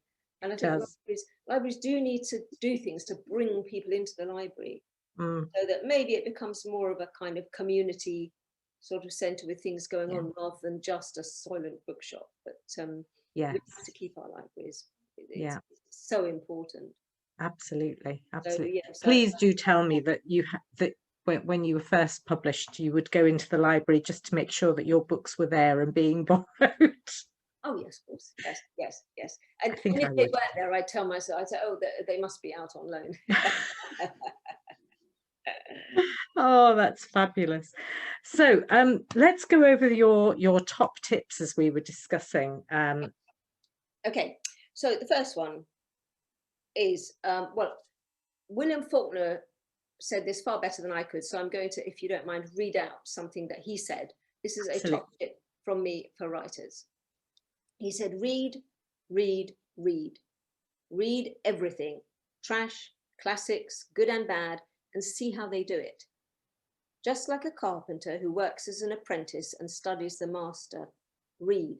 And I think Does. libraries do need to do things to bring people into the library, Mm. so that maybe it becomes more of a kind of community sort of centre with things going Yeah. on, rather than just a silent bookshop. But Yes. we have to keep our libraries. Yeah. It's so important. Absolutely. So Absolutely. yes, Please do tell me that that when you were first published, you would go into the library just to make sure that your books were there and being borrowed. oh yes, of course, yes. And, I think and if I they would. weren't there, I'd tell myself, I'd say, oh, they must be out on loan. Oh, that's fabulous. So let's go over your top tips as we were discussing. Okay, so the first one is, well, William Faulkner said this far better than I could, so I'm going to, if you don't mind, read out something that he said. This is a Absolutely. top tip from me for writers. He said, read, read, read. Read everything, trash, classics, good and bad, and see how they do it. Just like a carpenter who works as an apprentice and studies the master, read.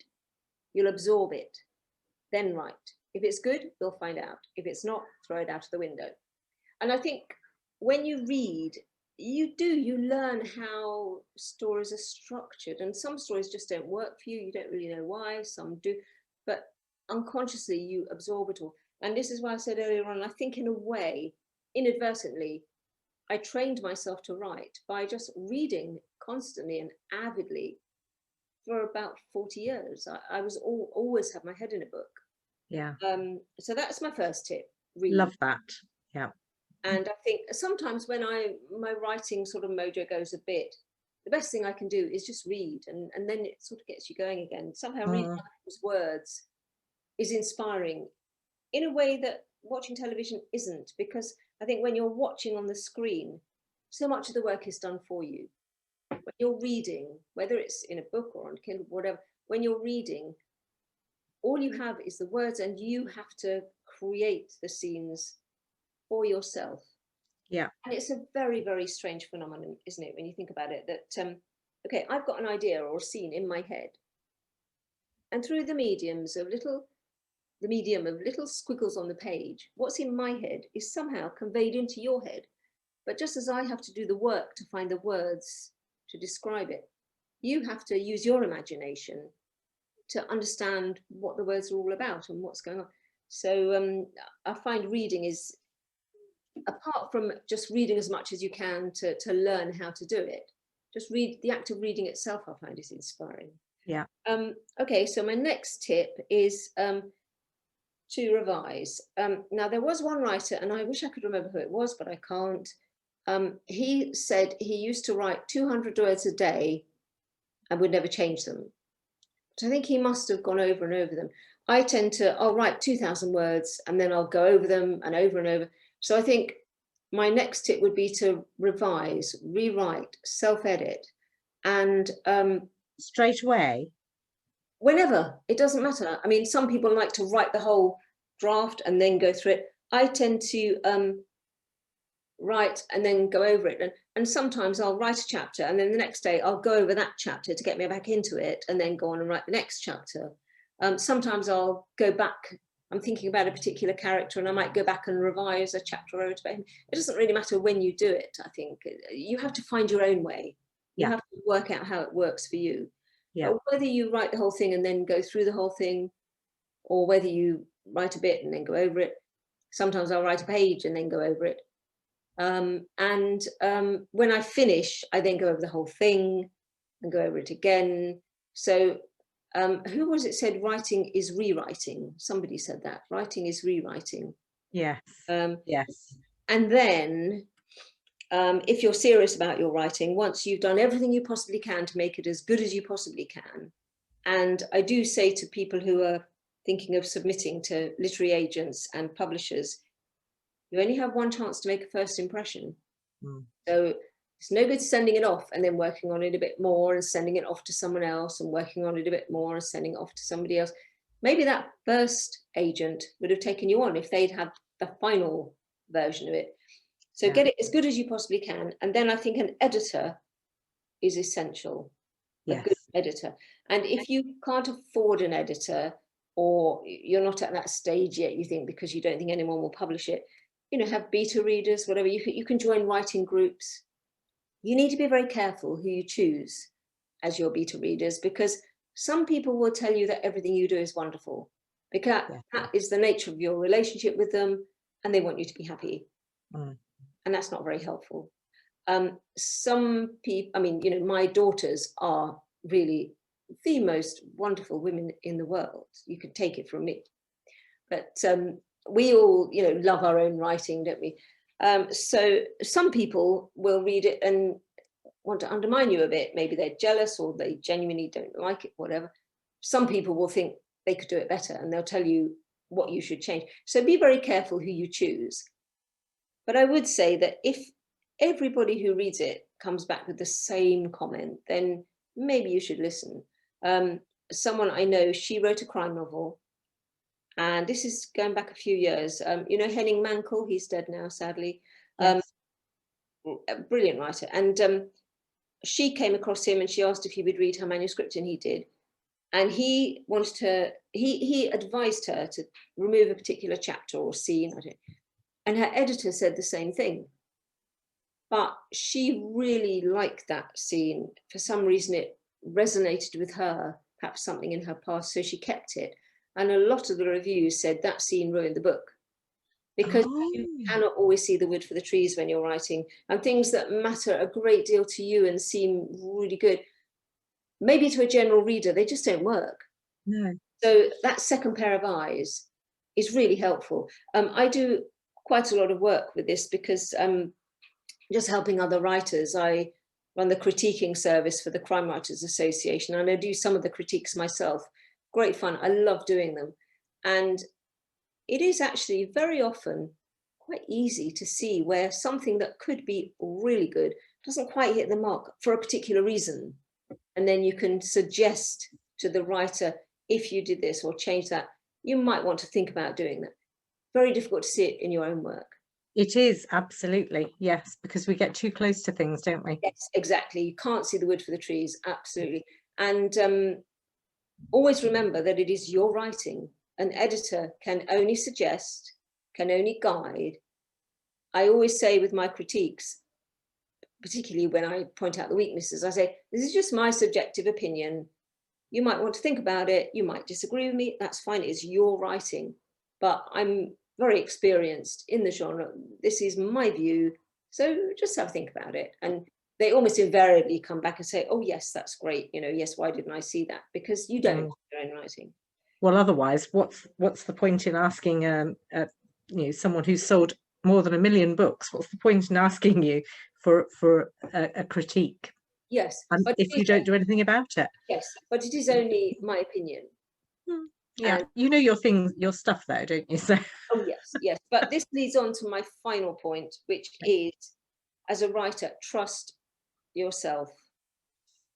You'll absorb it, then write. If it's good, you'll find out. If it's not, throw it out of the window. And I think when you read, you learn how stories are structured, and some stories just don't work for you. You don't really know why, some do, but unconsciously you absorb it all. And this is why I said earlier on, I think in a way, inadvertently, I trained myself to write by just reading constantly and avidly for about 40 years. I was always had my head in a book. Yeah. So that's my first tip. Read. Love that. Yeah. And I think sometimes when my writing sort of mojo goes a bit, the best thing I can do is just read, and then it sort of gets you going again. Somehow reading other people's words is inspiring in a way that watching television isn't, because I think when you're watching on the screen, so much of the work is done for you. When you're reading, whether it's in a book or on Kindle, whatever, when you're reading, all you have is the words, and you have to create the scenes for yourself. Yeah. And it's a very, very strange phenomenon, isn't it, when you think about it, that, okay, I've got an idea or a scene in my head. And through the mediums of little the medium of little squiggles on the page, what's in my head is somehow conveyed into your head. But just as I have to do the work to find the words to describe it, you have to use your imagination to understand what the words are all about and what's going on. So I find reading is, apart from just reading as much as you can to learn how to do it, just the act of reading itself, I find, is inspiring. Yeah. Okay, so my next tip is to revise. Now, there was one writer, and I wish I could remember who it was, but I can't. He said he used to write 200 words a day and would never change them. So I think he must have gone over and over them. I tend to, I'll write 2,000 words and then I'll go over them and over and over. So I think my next tip would be to revise, rewrite, self-edit, and straight away. Whenever, it doesn't matter. I mean, some people like to write the whole draft and then go through it. I tend to write and then go over it. And sometimes I'll write a chapter and then the next day I'll go over that chapter to get me back into it and then go on and write the next chapter. Sometimes I'll go back. I'm thinking about a particular character and I might go back and revise a chapter I wrote about him. It doesn't really matter when you do it, I think. You have to find your own way. You have to work out how it works for you. Yeah. Whether you write the whole thing and then go through the whole thing, or whether you write a bit and then go over it. Sometimes I'll write a page and then go over it. When I finish, I then go over the whole thing and go over it again. So who was it said writing is rewriting? Somebody said that. Writing is rewriting. Yes. Yes. And then if you're serious about your writing, once you've done everything you possibly can to make it as good as you possibly can, and I do say to people who are thinking of submitting to literary agents and publishers, you only have one chance to make a first impression. So it's no good sending it off and then working on it a bit more and sending it off to someone else and working on it a bit more and sending it off to somebody else. Maybe that first agent would have taken you on if they'd had the final version of it. So get it as good as you possibly can. And then I think an editor is essential, a good editor. And if you can't afford an editor, or you're not at that stage yet, you think, because you don't think anyone will publish it, you know, have beta readers, whatever. You can join writing groups. You need to be very careful who you choose as your beta readers, because some people will tell you that everything you do is wonderful, because that is the nature of your relationship with them, and they want you to be happy. And that's not very helpful. Some people, I mean, you know, my daughters are really the most wonderful women in the world. You could take it from me. But we all, you know, love our own writing, don't we? So some people will read it and want to undermine you a bit. Maybe they're jealous or they genuinely don't like it, whatever. Some people will think they could do it better and they'll tell you what you should change. So be very careful who you choose. But I would say that if everybody who reads it comes back with the same comment, then maybe you should listen. Someone I know, she wrote a crime novel, and this is going back a few years. You know, Henning Mankell, he's dead now, sadly. A brilliant writer. And she came across him and she asked if he would read her manuscript, and he did. And he wanted to, he advised her to remove a particular chapter or scene. And her editor said the same thing. But she really liked that scene. For some reason, it resonated with her, perhaps something in her past, so she kept it. And a lot of the reviews said that scene ruined the book, because you cannot always see the wood for the trees when you're writing, and things that matter a great deal to you and seem really good, maybe to a general reader, they just don't work. No. So that second pair of eyes is really helpful. I do quite a lot of work with this because just helping other writers. I run the critiquing service for the Crime Writers Association, and I do some of the critiques myself. Great fun. I love doing them. And it is actually very often quite easy to see where something that could be really good doesn't quite hit the mark for a particular reason. And then you can suggest to the writer, if you did this or change that, you might want to think about doing that. Very difficult to see it in your own work. It is, absolutely, yes, because we get too close to things, don't we? Yes, exactly. You can't see the wood for the trees, absolutely. And always remember that it is your writing an editor can only suggest, can only guide. I always say with my critiques, particularly when I point out the weaknesses, I say, this is just my subjective opinion. You might want to think about it. You might disagree with me. That's fine. It's your writing. But I'm very experienced in the genre. This is my view. So just have a think about it. And they almost invariably come back and say, oh, yes, that's great. You know, yes, why didn't I see that? Because you don't do your own writing. Well, otherwise, what's the point in asking someone who's sold more than 1 million books? What's the point in asking you for a critique? Yes, and but if you don't do anything about it? Yes, but it is only my opinion. Yeah, and you know your stuff though, don't you? So oh yes, yes. But this leads on to my final point, which is, as a writer, trust yourself.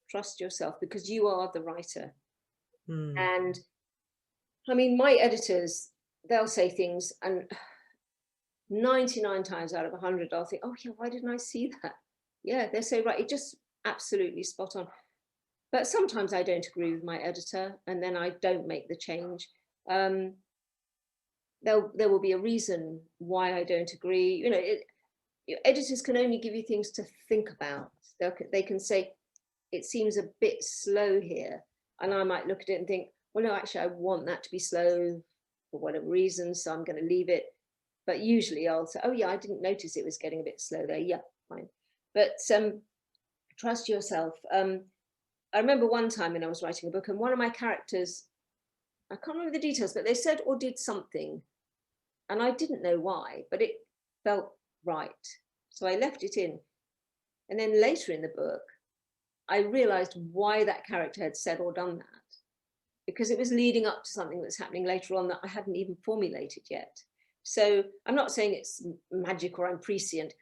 Trust yourself, because you are the writer. And I mean, my editors, they'll say things, and 99 times out of 100, I'll think, oh yeah, why didn't I see that? Yeah, they're so right. It just absolutely spot on. But sometimes I don't agree with my editor, and then I don't make the change. There will be a reason why I don't agree. You know, editors can only give you things to think about. They can say, it seems a bit slow here. And I might look at it and think, well, no, actually, I want that to be slow for whatever reason, so I'm going to leave it. But usually I'll say, oh, yeah, I didn't notice it was getting a bit slow there. Yeah, fine. But trust yourself. I remember one time when I was writing a book, and one of my characters, I can't remember the details, but they said or did something, and I didn't know why, but it felt right. So I left it in. And then later in the book, I realized why that character had said or done that, because it was leading up to something that's happening later on that I hadn't even formulated yet. So I'm not saying it's magic or I'm prescient.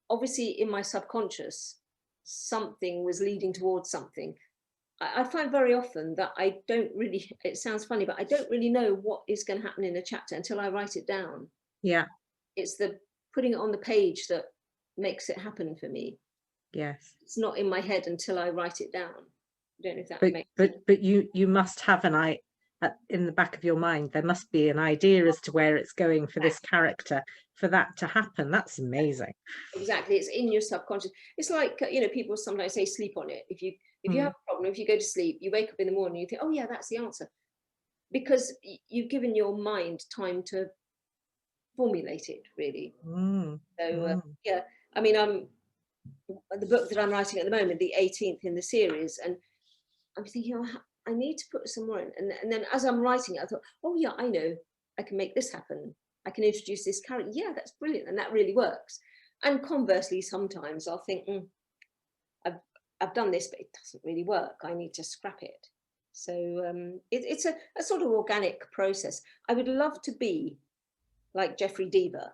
Obviously, in my subconscious, something was leading towards something. I find very often that I don't really, it sounds funny, but I don't really know what is going to happen in a chapter until I write it down. Yeah. It's the putting it on the page that makes it happen for me. Yes. It's not in my head until I write it down. I don't know if that makes sense. sense. But you must have in the back of your mind, there must be an idea as to where it's going for this character, for that to happen. That's amazing. Exactly. It's in your subconscious. It's like, you know, people sometimes say sleep on it. If you have a problem, if you go to sleep, you wake up in the morning, you think, oh yeah, that's the answer. Because you've given your mind time to formulate it, really. Yeah, I mean, the book that I'm writing at the moment, the 18th in the series, and I'm thinking, oh, I need to put some more in. And then as I'm writing it, I thought, oh yeah, I know, I can make this happen. I can introduce this character. Yeah, that's brilliant. And that really works. And conversely, sometimes I'll think, I've done this, but it doesn't really work. I need to scrap it. So it's a sort of organic process. I would love to be like Jeffrey Deaver.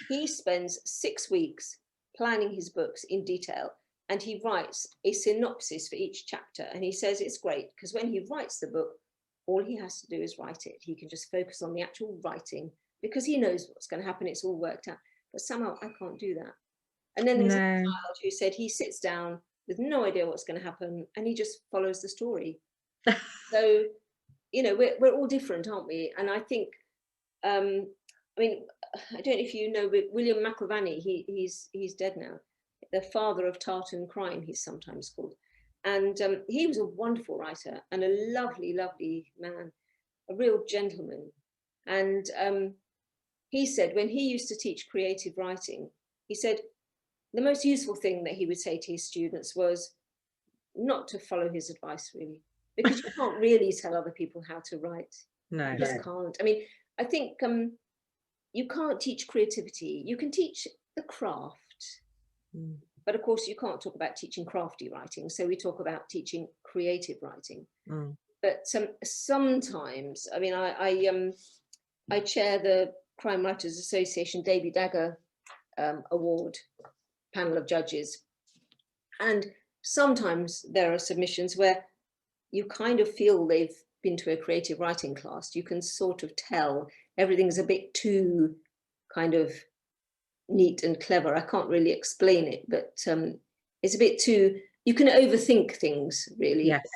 He spends 6 weeks planning his books in detail, and he writes a synopsis for each chapter. And he says it's great because when he writes the book, all he has to do is write it. He can just focus on the actual writing because he knows what's going to happen. It's all worked out. But somehow I can't do that. And then there's a child who said he sits down with no idea what's going to happen and he just follows the story. So, you know, we're all different, aren't we? And I think, I mean, I don't know if you know William McIlvanney, he's dead now, the father of tartan crime, he's sometimes called. And he was a wonderful writer and a lovely, lovely man, a real gentleman. And he said when he used to teach creative writing, he said the most useful thing that he would say to his students was not to follow his advice, really, because you can't really tell other people how to write. No, you just can't. I mean, I think you can't teach creativity. You can teach the craft, but of course you can't talk about teaching crafty writing. So we talk about teaching creative writing. But sometimes, I mean, I chair the Crime Writers Association Davy Dagger Award panel of judges, and sometimes there are submissions where you kind of feel they've been to a creative writing class. You can sort of tell everything's a bit too kind of neat and clever. I can't really explain it, but it's a bit too, you can overthink things, really. Yes.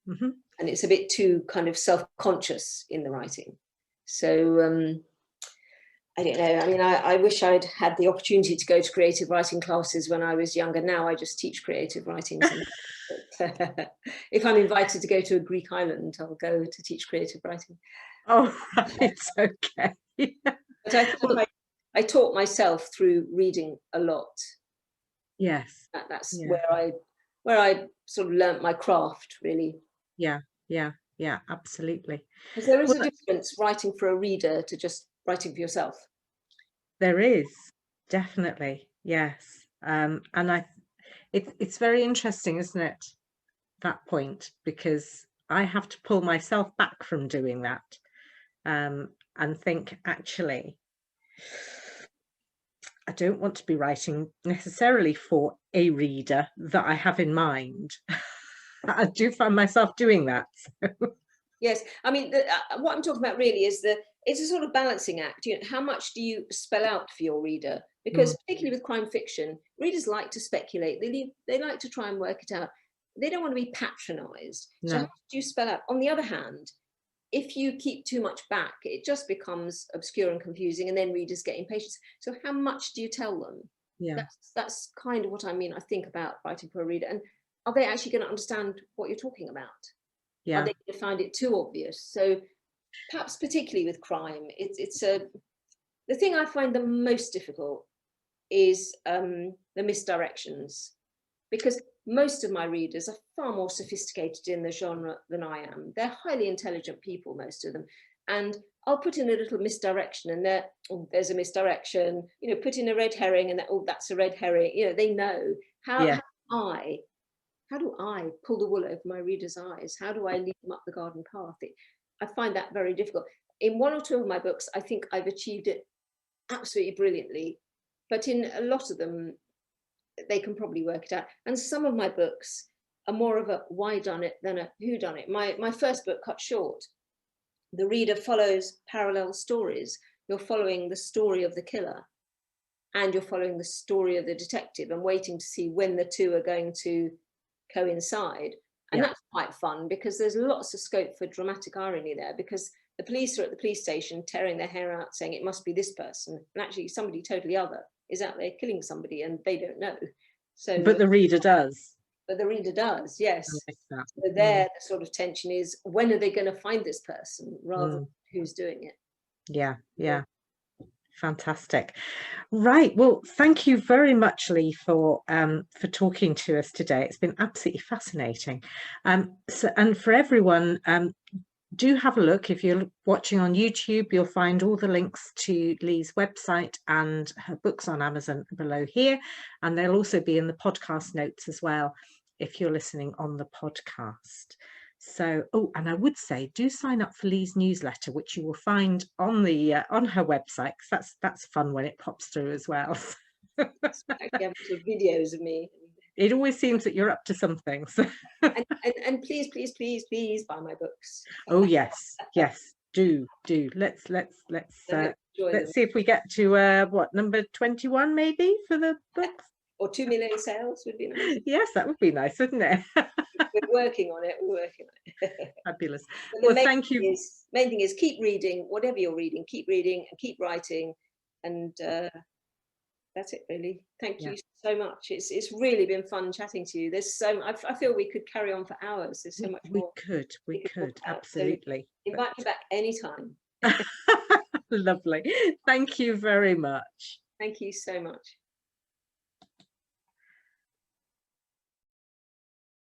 And it's a bit too kind of self-conscious in the writing. So I don't know. I mean, I wish I'd had the opportunity to go to creative writing classes when I was younger. Now I just teach creative writing. But, if I'm invited to go to a Greek island, I'll go to teach creative writing. Oh, right, okay. But I think I taught myself through reading a lot. Yes. That's Yeah. where I sort of learnt my craft, really. Yeah, absolutely. Because there is a difference writing for a reader to just writing for yourself. There is, definitely, yes. And it's very interesting, isn't it, that point, because I have to pull myself back from doing that, and think, actually, I don't want to be writing necessarily for a reader that I have in mind. I do find myself doing that. Yes, I mean, what I'm talking about really is it's a sort of balancing act. You know, how much do you spell out for your reader? Because particularly with crime fiction, readers like to speculate. They like to try and work it out. They don't want to be patronised. So how much do you spell out? On the other hand, if you keep too much back, it just becomes obscure and confusing, and then readers get impatient. So how much do you tell them? Yeah, That's kind of what I mean, I think, about writing for a reader. And are they actually going to understand what you're talking about? yeah. Are they going to find it too obvious? So perhaps particularly with crime, the thing I find the most difficult is the misdirections, because most of my readers are far more sophisticated in the genre than I am. They're highly intelligent people, most of them. And I'll put in a little misdirection and there's a misdirection, you know, put in a red herring and that's a red herring. You know, they know how do I pull the wool over my readers' eyes? How do I lead them up the garden path? I find that very difficult. In one or two of my books, I think I've achieved it absolutely brilliantly, but in a lot of them, they can probably work it out. And some of my books are more of a why done it than a who done it. My first book, Cut Short, the reader follows parallel stories. You're following the story of the killer and you're following the story of the detective and waiting to see when the two are going to coincide. And that's quite fun because there's lots of scope for dramatic irony there, because the police are at the police station tearing their hair out saying it must be this person, and actually somebody totally other is out there killing somebody and they don't know. So But the reader does. But the reader does, yes. I like that. So there the sort of tension is, when are they going to find this person rather than who's doing it? Yeah. Fantastic. Right. Well, thank you very much, Leigh, for talking to us today. It's been absolutely fascinating. And for everyone, do have a look. If you're watching on YouTube, you'll find all the links to Leigh's website and her books on Amazon below here. And they'll also be in the podcast notes as well, if you're listening on the podcast. So, and I would say, do sign up for Leigh's newsletter, which you will find on the on her website, because that's fun when it pops through as well. Actually, have sort of videos of me. It always seems that you're up to something. So. and please buy my books. Oh yes, do. Let's see if we get to what, number 21 maybe for the books. Or 2 million sales would be nice. Yes, that would be nice, wouldn't it? We're working on it. Fabulous. Well, thank you. Main thing is keep reading, whatever you're reading, keep reading and keep writing, and that's it really. Thank you so much. It's really been fun chatting to you. There's so I feel we could carry on for hours. There's so much more. We could absolutely. So invite me back anytime. Lovely. Thank you very much. Thank you so much.